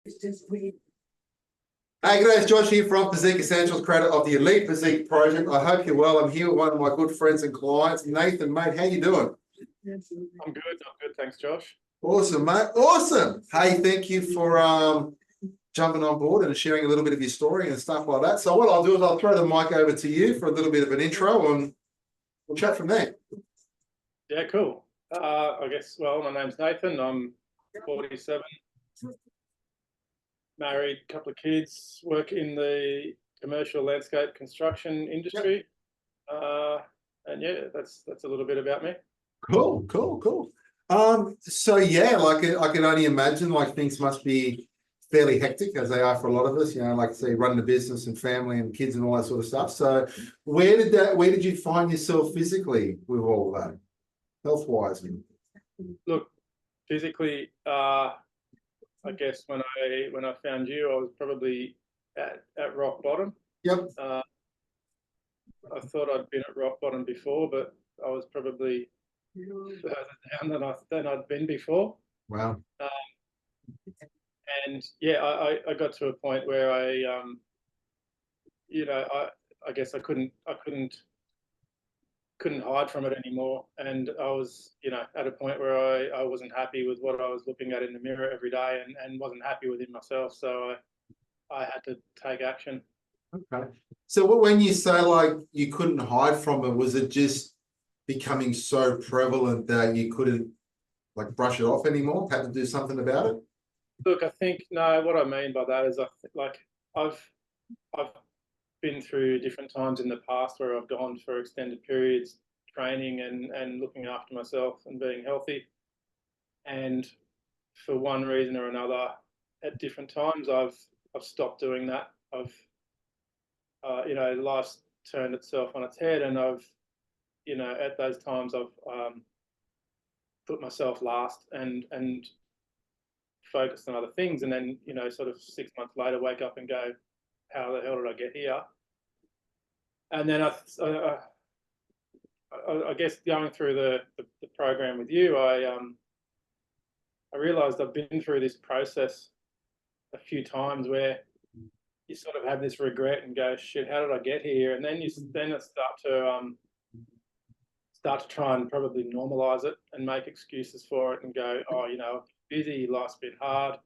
Hey, g'day, it's Josh here from Physique Essentials, creator of the Elite Physique Project. I hope you're well. I'm here with one of my good friends and clients, Nathan, mate. How you doing? I'm good. Thanks, Josh. Awesome, mate. Awesome. Hey, thank you for jumping on board and sharing a little bit of your story and stuff like that. So what I'll do is I'll throw the mic over to you for a little bit of an intro and we'll chat from there. Yeah, cool. I guess, well, my name's Nathan. I'm 47, married, couple of kids, work in the commercial landscape construction industry. And yeah, that's a little bit about me. Cool. So yeah, like I can only imagine like things must be fairly hectic as they are for a lot of us, you know, like say running a business and family and kids and all that sort of stuff. So where did you find yourself physically with all of that, health-wise? Look, physically, I guess when I found you, I was probably at rock bottom. Yep. I thought I'd been at rock bottom before, but I was probably further down than I'd been before. Wow. And yeah, I got to a point where I guess I couldn't hide from it anymore. And I was, at a point where I wasn't happy with what I was looking at in the mirror every day and wasn't happy within myself. So I had to take action. Okay. So when you say like you couldn't hide from it, was it just becoming so prevalent that you couldn't like brush it off anymore? Had to do something about it? Look, I think, no, what I mean by that is I've been through different times in the past where I've gone for extended periods training and looking after myself and being healthy. And for one reason or another, at different times, I've stopped doing that. Life's turned itself on its head, and at those times I've put myself last and focused on other things, and then sort of 6 months later wake up and go, how the hell did I get here? And then I guess going through the program with you, I realized I've been through this process a few times where you sort of have this regret and go, shit, how did I get here? And then start to try and probably normalize it and make excuses for it and go, oh, busy, life's been hard,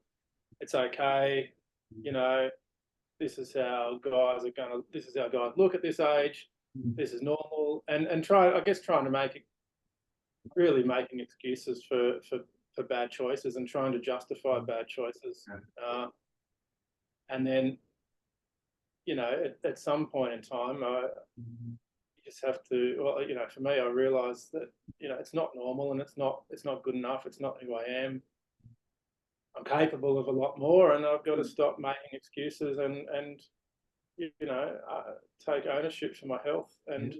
it's okay, this is how guys look at this age, this is normal, and trying to making excuses for bad choices and trying to justify bad choices. And then at some point in time you just have to, for me, I realized that it's not normal and it's not good enough, it's not who I am. I'm capable of a lot more, and I've got to stop making excuses and take ownership for my health and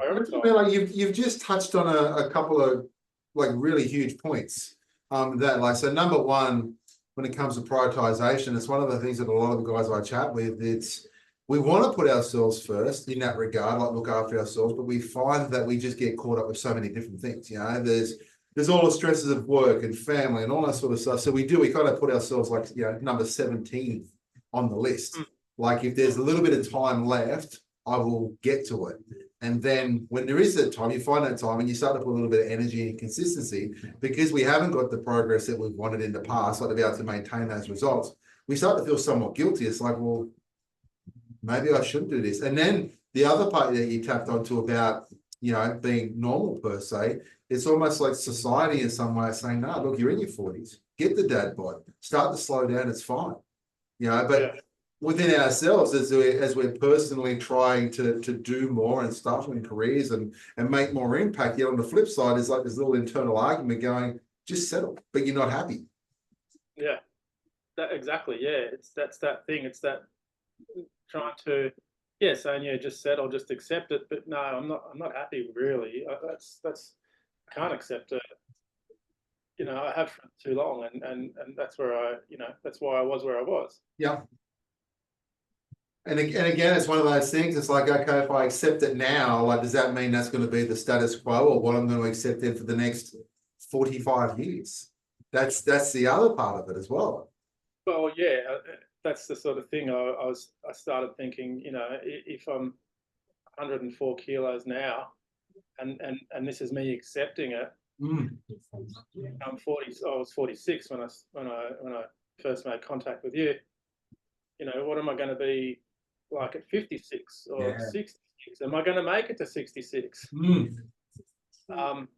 prioritize. Like you've just touched on a couple of like really huge points. So number one, when it comes to prioritization, it's one of the things that a lot of the guys I chat with, we want to put ourselves first in that regard, like look after ourselves, but we find that we just get caught up with so many different things. There's all the stresses of work and family and all that sort of stuff. So we kind of put ourselves like, number 17 on the list. Like if there's a little bit of time left, I will get to it. And then when there is that time, you find that time and you start to put a little bit of energy and consistency because we haven't got the progress that we've wanted in the past, like to be able to maintain those results. We start to feel somewhat guilty. It's like, well, maybe I shouldn't do this. And then the other part that you tapped onto about, being normal per se, it's almost like society in some way saying, no, look, you're in your 40s, get the dad bod, start to slow down, it's fine. Within ourselves, as we're personally trying to do more and start in careers and make more impact, yet on the flip side is like this little internal argument going, just settle, but you're not happy. Yeah, exactly. Yeah, that's that thing. It's that trying to, saying, just settle, just accept it. But no, I'm not happy really. I can't accept it. I have for too long, and that's where that's why I was where I was. Yeah. And again, it's one of those things. It's like, okay, if I accept it now, like, does that mean that's going to be the status quo, or what I'm going to accept it for the next 45 years? That's the other part of it as well. Well, yeah, that's the sort of thing I started thinking, if I'm 104 kilos now, and this is me accepting it. Mm. I'm 40. I was 46 when I first made contact with you. What am I going to be like at 56 or Yeah. 66? Am I going to make it to 66? Mm. Um,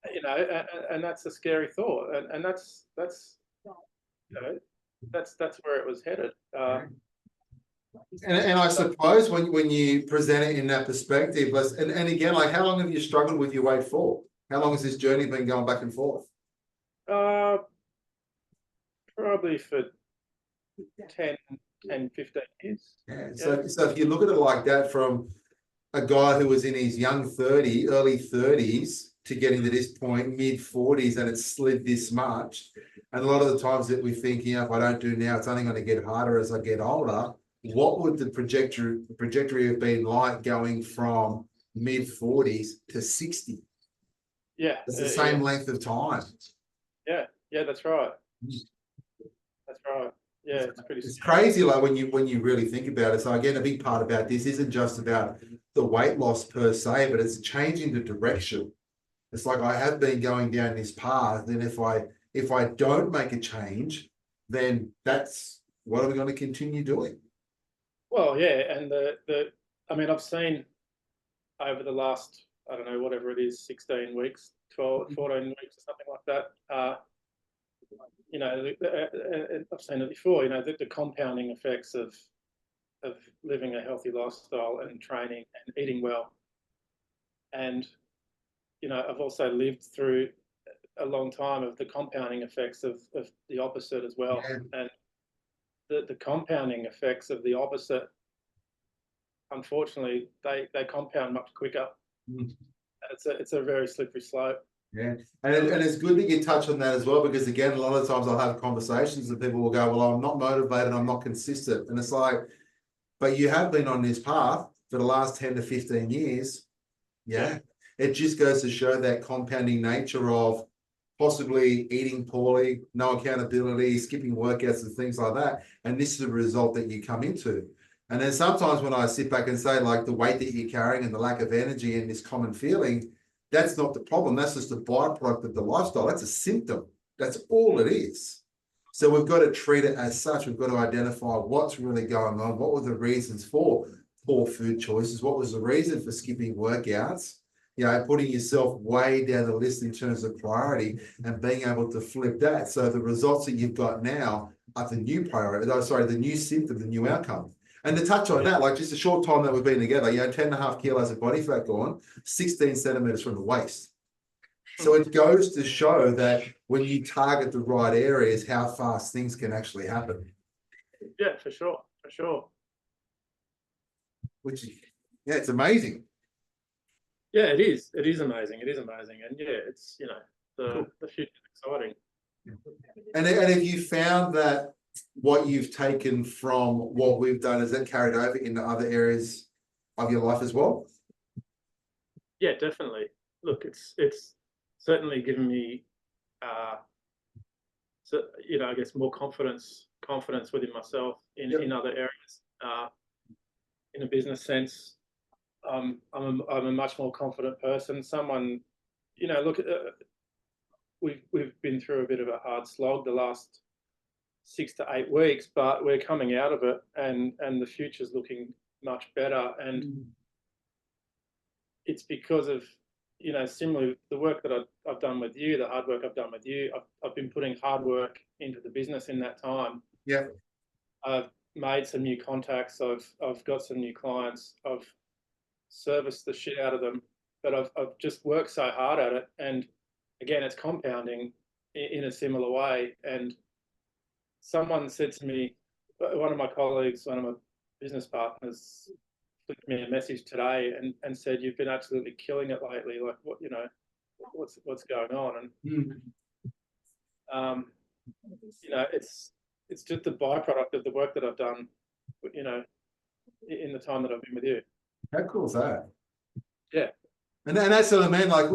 and that's a scary thought, and that's that's where it was headed. And I suppose when you present it in that perspective, and again, like how long have you struggled with your weight for? How long has this journey been going back and forth? Uh, Probably for 10, 15 years. Yeah. Yeah. So if you look at it like that, from a guy who was in his early 30s to getting to this point, mid 40s, and it's slid this much. And a lot of the times that we think, if I don't do now, it's only going to get harder as I get older. What would the trajectory have been like going from mid 40s to 60? Yeah. It's the same length of time. Yeah. Yeah, that's right. That's right. Yeah, it's pretty. It's crazy, like when you really think about it. So again, a big part about this isn't just about the weight loss per se, but it's changing the direction. It's like I have been going down this path, and if I don't make a change, then that's what are we going to continue doing? Well, yeah, and I mean, I've seen over the last, I don't know, whatever it is, 16 weeks, 12, 14 weeks, or something like that. I've seen it before. The compounding effects of living a healthy lifestyle and training and eating well. And I've also lived through a long time of the compounding effects of the opposite as well. Yeah. And the compounding effects of the opposite, unfortunately, they compound much quicker. Mm. It's a very slippery slope. Yeah, and it's good that you touch on that as well, because again, a lot of times I'll have conversations and people will go, well, I'm not motivated, I'm not consistent. And it's like, but you have been on this path for the last 10 to 15 years. Yeah. It just goes to show that compounding nature of possibly eating poorly, no accountability, skipping workouts and things like that. And this is the result that you come into. And then sometimes when I sit back and say, like, the weight that you're carrying and the lack of energy and this common feeling, that's not the problem. That's just a byproduct of the lifestyle. That's a symptom. That's all it is. So we've got to treat it as such. We've got to identify what's really going on. What were the reasons for poor food choices? What was the reason for skipping workouts? Putting yourself way down the list in terms of priority and being able to flip that. So the results that you've got now are the new priority. The new symptom, the new outcome. And to touch on that, like just a short time that we've been together, 10.5 kilos of body fat gone, 16 centimeters from the waist. So it goes to show that when you target the right areas, how fast things can actually happen. Yeah, for sure. For sure. Which, yeah, it's amazing. Yeah, it is. It is amazing. It is amazing. And yeah, it's, the future is exciting. And have you found that what you've taken from what we've done, is that carried over into other areas of your life as well? Yeah, definitely. Look, it's certainly given me, I guess more confidence within myself in other areas. In a business sense, I'm a much more confident person. Someone, look, we've been through a bit of a hard slog the last 6 to 8 weeks, but we're coming out of it, and the future's looking much better. And it's because of, similarly, the work that I've done with you, the hard work I've done with you. I've been putting hard work into the business in that time. Yeah. I've made some new contacts. I've got some new clients. I've serviced the shit out of them, but I've just worked so hard at it. And again, it's compounding in a similar way. And someone said to me, one of my colleagues, one of my business partners, flicked me a message today and said, "You've been absolutely killing it lately. Like, what's going on?" And it's just a byproduct of the work that I've done, in the time that I've been with you. How cool is that? Yeah. And that's what I mean. Like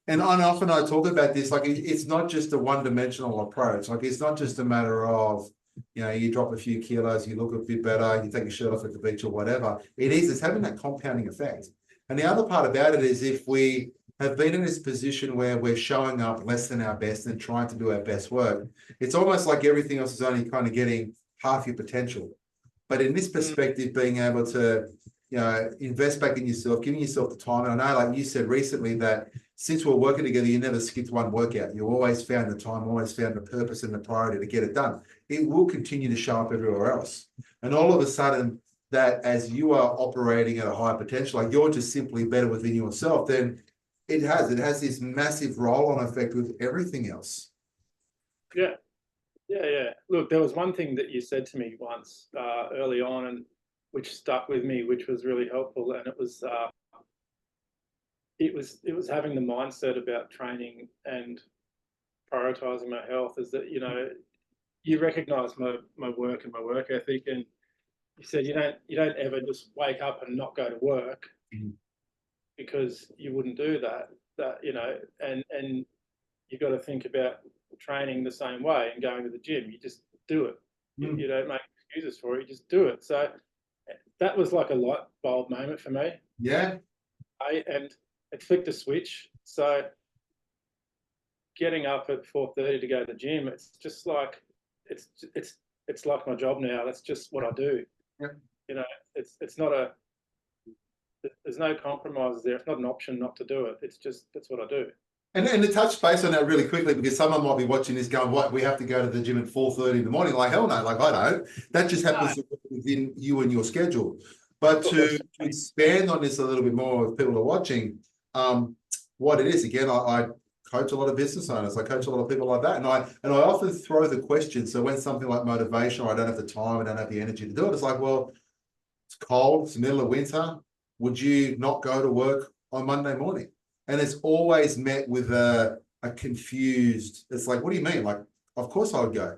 And often I talk about this, like it's not just a one-dimensional approach. Like it's not just a matter of, you drop a few kilos, you look a bit better, you take your shirt off at the beach or whatever. It's having that compounding effect. And the other part about it is if we have been in this position where we're showing up less than our best and trying to do our best work, it's almost like everything else is only kind of getting half your potential. But in this perspective, being able to, invest back in yourself, giving yourself the time. And I know, like you said recently, that since we're working together, you never skipped one workout. You always found the time, always found the purpose and the priority to get it done. It will continue to show up everywhere else. And all of a sudden, that as you are operating at a high potential, like you're just simply better within yourself, then it has this massive roll-on effect with everything else. Yeah. Look, there was one thing that you said to me once early on, and which stuck with me, which was really helpful, and it was having the mindset about training and prioritizing my health. Is that you recognize my work and my work ethic, and you said you don't ever just wake up and not go to work because you wouldn't do that. And you got to think about training the same way and going to the gym. You just do it. You don't make excuses for it. You just do it. So that was like a light bulb moment for me. Yeah. And it flicked a switch. So getting up at 4:30 to go to the gym, it's just like it's like my job now. That's just what I do. Yeah. It's not there's no compromises there. It's not an option not to do it. That's what I do. And to touch base on that really quickly, because someone might be watching this going, what, we have to go to the gym at 4:30 in the morning? Like, hell no, like I don't. That just happens to be within you and your schedule. But to expand on this a little bit more, if people are watching, what it is, again, I coach a lot of business owners. I coach a lot of people like that. And I often throw the question. So when something like motivation, or I don't have the time, I don't have the energy to do it, it's like, well, it's cold, it's the middle of winter. Would you not go to work on Monday morning? And it's always met with a confused, it's like, what do you mean? Like, of course I would go.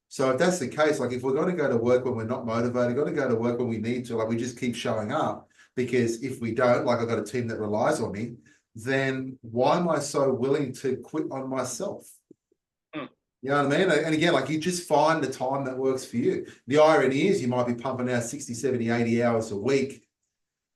So if that's the case, like if we're going to go to work when we're not motivated, got to go to work when we need to, like we just keep showing up, because if we don't, like I've got a team that relies on me, then why am I so willing to quit on myself? You know what I mean? And again, like you just find the time that works for you. The irony is you might be pumping out 60, 70, 80 hours a week,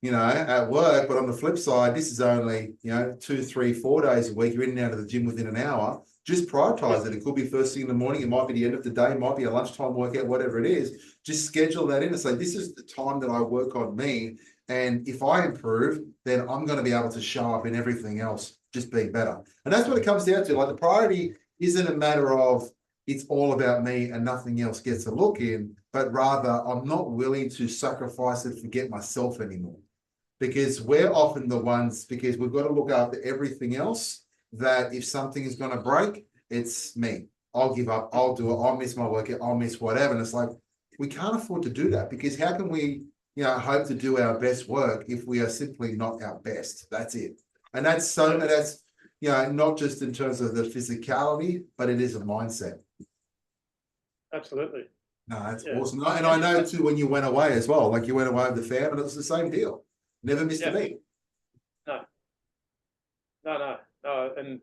at work. But on the flip side, this is only, 2, 3, 4 days a week. You're in and out of the gym within an hour. Just prioritize it. It could be first thing in the morning. It might be the end of the day. It might be a lunchtime workout, whatever it is. Just schedule that in and say, this is the time that I work on me. And if I improve, then I'm going to be able to show up in everything else, just being better. And that's what it comes down to. Like the priority isn't a matter of it's all about me and nothing else gets a look in, but rather I'm not willing to sacrifice and forget myself anymore. Because we're often the ones, because we've got to look after everything else, that if something is going to break, it's me. I'll give up. I'll do it. I'll miss my workout. I'll miss whatever. And it's like, we can't afford to do that, because how can we, hope to do our best work if we are simply not our best? That's it. And that's not just in terms of the physicality, but it is a mindset. Absolutely. No, that's awesome. And I know too, when you went away as well, like you went away with the fam, and it was the same deal. Never missed a beat. No. And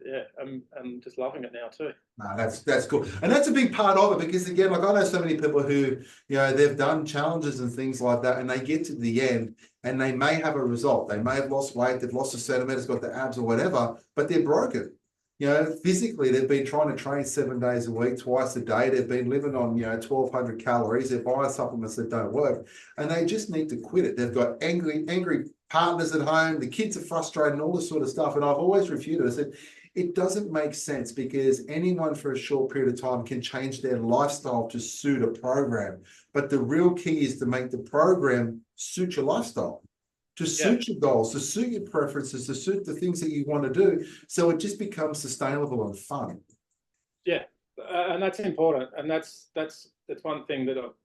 I'm just loving it now too. No, that's cool. And that's a big part of it, because again, like I know so many people who, they've done challenges and things like that, and they get to the end and they may have a result. They may have lost weight, they've lost a centimeter, got the abs or whatever, but they're broken. Physically, they've been trying to train 7 days a week, twice a day. They've been living on, 1,200 calories. They're buying supplements that don't work, and they just need to quit it. They've got angry partners at home. The kids are frustrated and all this sort of stuff. And I've always refuted. I said, it doesn't make sense, because anyone for a short period of time can change their lifestyle to suit a program. But the real key is to make the program suit your lifestyle, to suit your goals, to suit your preferences, to suit the things that you want to do. So it just becomes sustainable and fun. Yeah. And that's important. And that's one thing that I've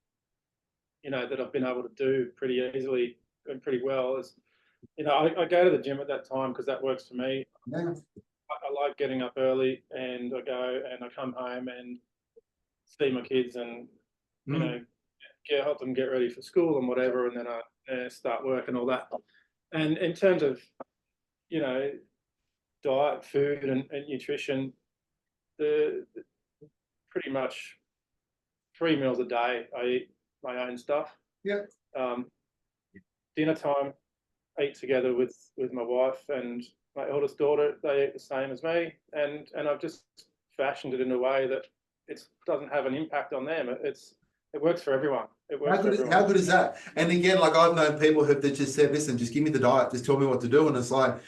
been able to do pretty easily and pretty well is, I go to the gym at that time because that works for me. Yeah. I like getting up early, and I go and I come home and see my kids and, help them get ready for school and whatever. And then I start work and all that. And in terms of, diet, food, and nutrition, pretty much 3 meals a day. I eat my own stuff. Yeah. Dinner time, eat together with my wife and my eldest daughter. They eat the same as me, and I've just fashioned it in a way that it doesn't have an impact on them. It works for everyone. It works for everyone. How good is that? And again, like I've known people that just said, listen, just give me the diet, just tell me what to do. And it's like,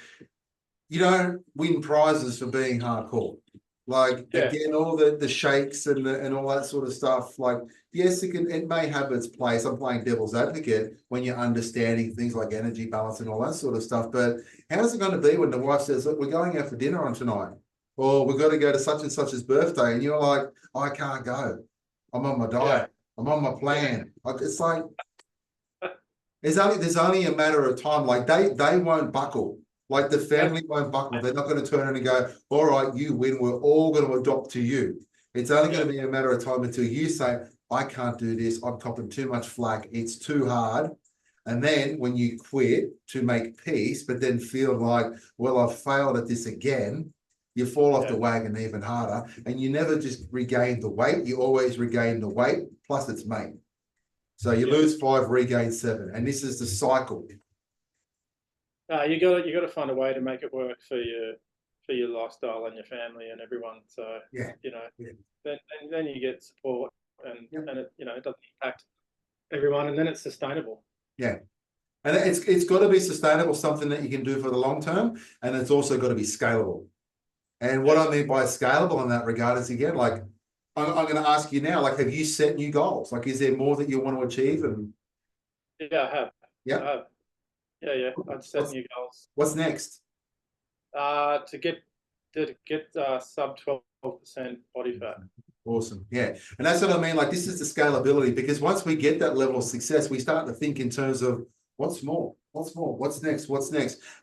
you don't win prizes for being hardcore. Like, Yeah. again, all the shakes and all that sort of stuff. Like, yes, it may have its place. I'm playing devil's advocate when you're understanding things like energy balance and all that sort of stuff. But how's it going to be when the wife says, look, we're going out for dinner on tonight, or we've got to go to such and such's birthday, and you're like, I can't go. I'm on my diet. Yeah. I'm on my plan. It's like there's only a matter of time. Like they won't buckle. Like the family won't buckle. They're not going to turn around and go, all right, you win. We're all going to adopt to you. It's only going to be a matter of time until you say, I can't do this. I'm copping too much flack. It's too hard. And then when you quit to make peace, but then feel like, well, I've failed at this again, you fall off the wagon even harder, and you never just regain the weight. You always regain the weight, plus it's made. So you lose 5, regain 7, and this is the cycle. You got to find a way to make it work for your lifestyle and your family and everyone. So then you get support, and it it doesn't impact everyone, and then it's sustainable. Yeah. And it's got to be sustainable, something that you can do for the long term, and it's also got to be scalable. And what I mean by scalable in that regard is, again, like I'm going to ask you now, like, have you set new goals? Like, is there more that you want to achieve? And yeah, I have. Yeah. I have. Yeah. I'd set new goals. What's next? To get sub 12% body fat. Awesome. Yeah. And that's what I mean. Like, this is the scalability, because once we get that level of success, we start to think in terms of what's more, what's next,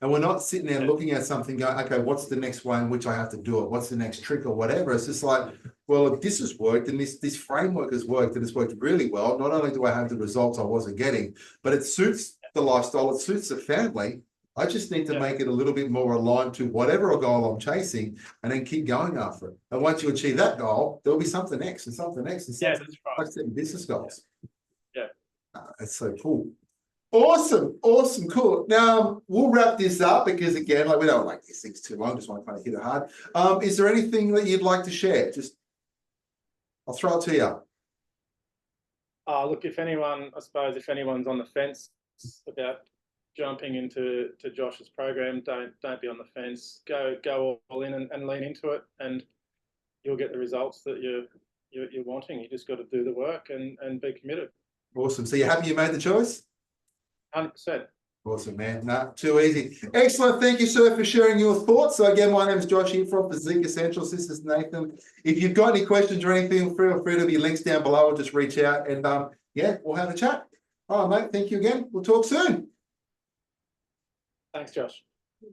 and we're not sitting there looking at something going, okay, what's the next way in which I have to do it? What's the next trick or whatever? It's just like, well, if this has worked and this framework has worked and it's worked really well, not only do I have the results I wasn't getting, but it suits the lifestyle, it suits the family. I just need to make it a little bit more aligned to whatever goal I'm chasing, and then keep going after it. And once you achieve that goal, there'll be something next and something next. And something, that's right. like setting business goals. Yeah. That's so cool. Awesome, cool. Now we'll wrap this up, because again, like, we don't like these things too long, just want to kind of hit it hard. Is there anything that you'd like to share? Just, I'll throw it to you. Look, if anyone's on the fence about jumping into Josh's program, don't be on the fence. Go all in and lean into it, and you'll get the results that you're wanting. You just got to do the work and be committed. Awesome. So you're happy you made the choice? 100%. Awesome, man. Nah, too easy. Excellent. Thank you, sir, for sharing your thoughts. So again, my name is Josh here from Physique Essentials. This is Nathan. If you've got any questions or anything, feel free to be links down below, or just reach out, and we'll have a chat. All right, mate. Thank you again. We'll talk soon. Thanks, Josh.